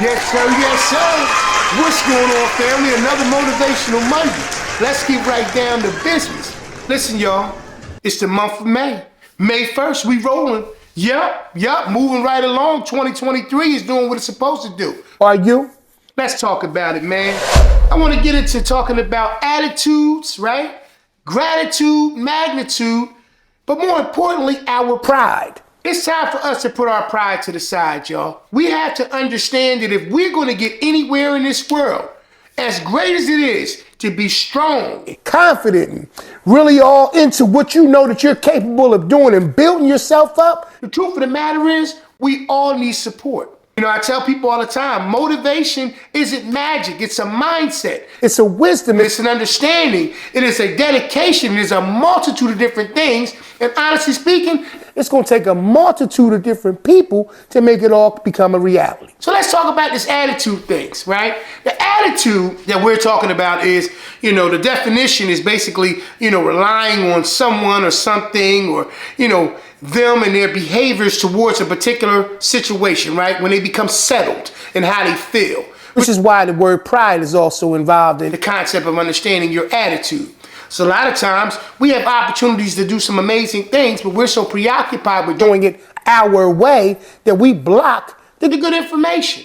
Yes, sir, yes, sir. What's going on, family? Another Motivational Monday. Let's get right down to business. Listen, y'all, it's the month of May. May 1st, we rolling. Yup, moving right along. 2023 is doing what it's supposed to do. Are you? Let's talk about it, man. I want to get into talking about attitudes, right? Gratitude, magnitude, but more importantly, our pride. It's time for us to put our pride to the side, y'all. We have to understand that if we're going to get anywhere in this world, as great as it is, to be strong, confident, and really all into what you know that you're capable of doing and building yourself up, the truth of the matter is, we all need support. You know, I tell people all the time, motivation isn't magic. It's a mindset. It's a wisdom. It's an understanding. It is a dedication. It is a multitude of different things. And honestly speaking, it's going to take a multitude of different people to make it all become a reality. So let's talk about this attitude things, right? The attitude that we're talking about is, the definition is basically, relying on someone or something or, them and their behaviors towards a particular situation, right? When they become settled in how they feel. Which is why the word pride is also involved in the concept of understanding your attitude. So a lot of times we have opportunities to do some amazing things, but we're so preoccupied with doing it our way that we block the good information,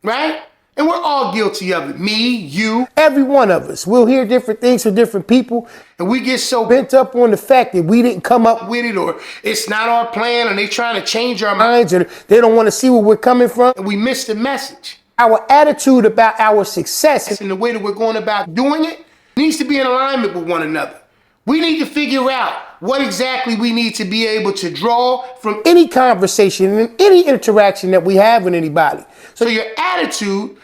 right? And we're all guilty of it. Me, you, every one of us. We'll hear different things from different people, and we get so bent up on the fact that we didn't come up with it, or it's not our plan, and they're trying to change our minds, or they don't want to see where we're coming from, and we miss the message. Our attitude about our success and the way that we're going about doing it needs to be in alignment with one another. We need to figure out what exactly we need to be able to draw from any conversation and any interaction that we have with anybody. So your attitude,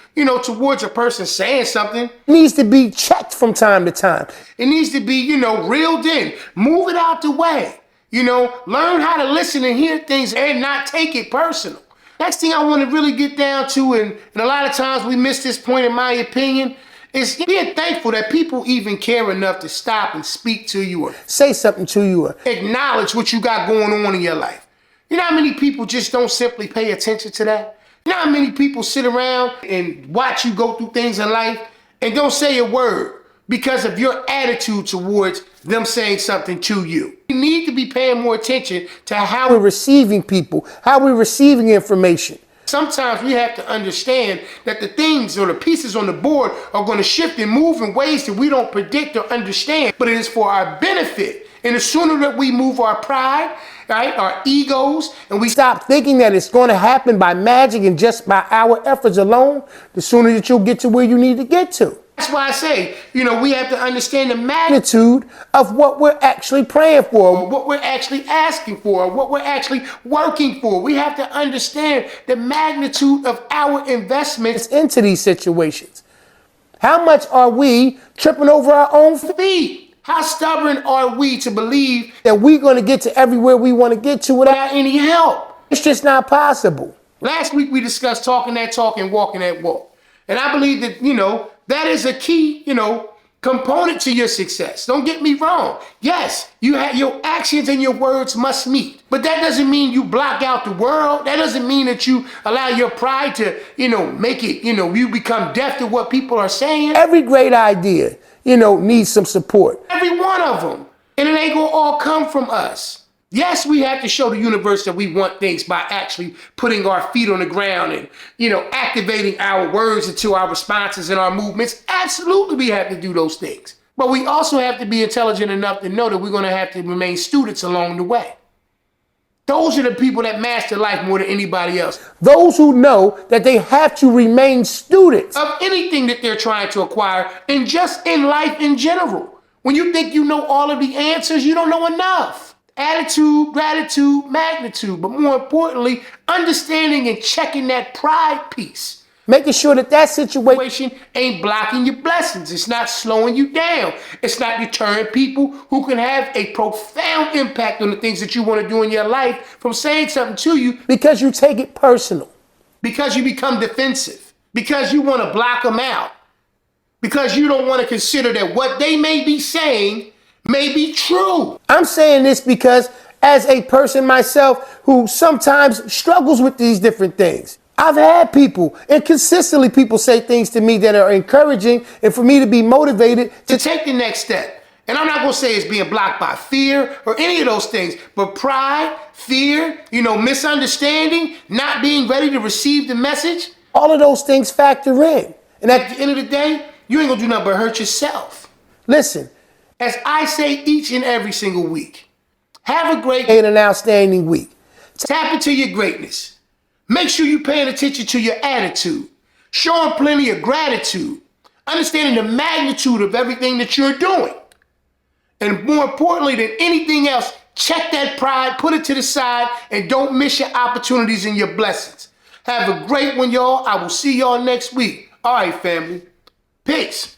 towards a person saying something needs to be checked from time to time. It needs to be, reeled in. Move it out the way. Learn how to listen and hear things and not take it personal. Next thing I want to really get down to, and a lot of times we miss this point in my opinion, is being thankful that people even care enough to stop and speak to you or say something to you or acknowledge what you got going on in your life. You know how many people just don't simply pay attention to that? You know how many people sit around and watch you go through things in life and don't say a word because of your attitude towards them saying something to you? We need to be paying more attention to how we're receiving people, how we're receiving information. Sometimes we have to understand that the things or the pieces on the board are going to shift and move in ways that we don't predict or understand, but it is for our benefit. And the sooner that we move our pride, right, our egos, and we stop thinking that it's going to happen by magic and just by our efforts alone, the sooner that you'll get to where you need to get to. That's why I say, we have to understand the magnitude of what we're actually praying for, or what we're actually asking for, or what we're actually working for. We have to understand the magnitude of our investments into these situations. How much are we tripping over our own feet? How stubborn are we to believe that we're going to get to everywhere we want to get to without any help? It's just not possible. Last week we discussed talking that talk and walking that walk. And I believe that, that is a key, component to your success. Don't get me wrong. Yes, your actions and your words must meet. But that doesn't mean you block out the world. That doesn't mean that you allow your pride to, make it, you become deaf to what people are saying. Every great idea, needs some support. Every one of them. And it ain't gonna all come from us. Yes, we have to show the universe that we want things by actually putting our feet on the ground and, activating our words into our responses and our movements. Absolutely, we have to do those things. But we also have to be intelligent enough to know that we're going to have to remain students along the way. Those are the people that master life more than anybody else. Those who know that they have to remain students of anything that they're trying to acquire and just in life in general. When you think you know all of the answers, you don't know enough. Attitude, gratitude, magnitude, but more importantly, understanding and checking that pride piece. Making sure that situation ain't blocking your blessings. It's not slowing you down. It's not deterring people who can have a profound impact on the things that you want to do in your life from saying something to you because you take it personal, because you become defensive, because you want to block them out, because you don't want to consider that what they may be saying may be true. I'm saying this because as a person myself who sometimes struggles with these different things, I've had people, and consistently people say things to me that are encouraging and for me to be motivated to take the next step. And I'm not gonna say it's being blocked by fear or any of those things, but pride, fear, misunderstanding, not being ready to receive the message, all of those things factor in. And at the end of the day, you ain't gonna do nothing but hurt yourself. Listen, as I say each and every single week, have a great and an outstanding week. Tap into your greatness. Make sure you're paying attention to your attitude, showing plenty of gratitude, understanding the magnitude of everything that you're doing. And more importantly than anything else, check that pride, put it to the side, and don't miss your opportunities and your blessings. Have a great one, y'all. I will see y'all next week. All right, family. Peace.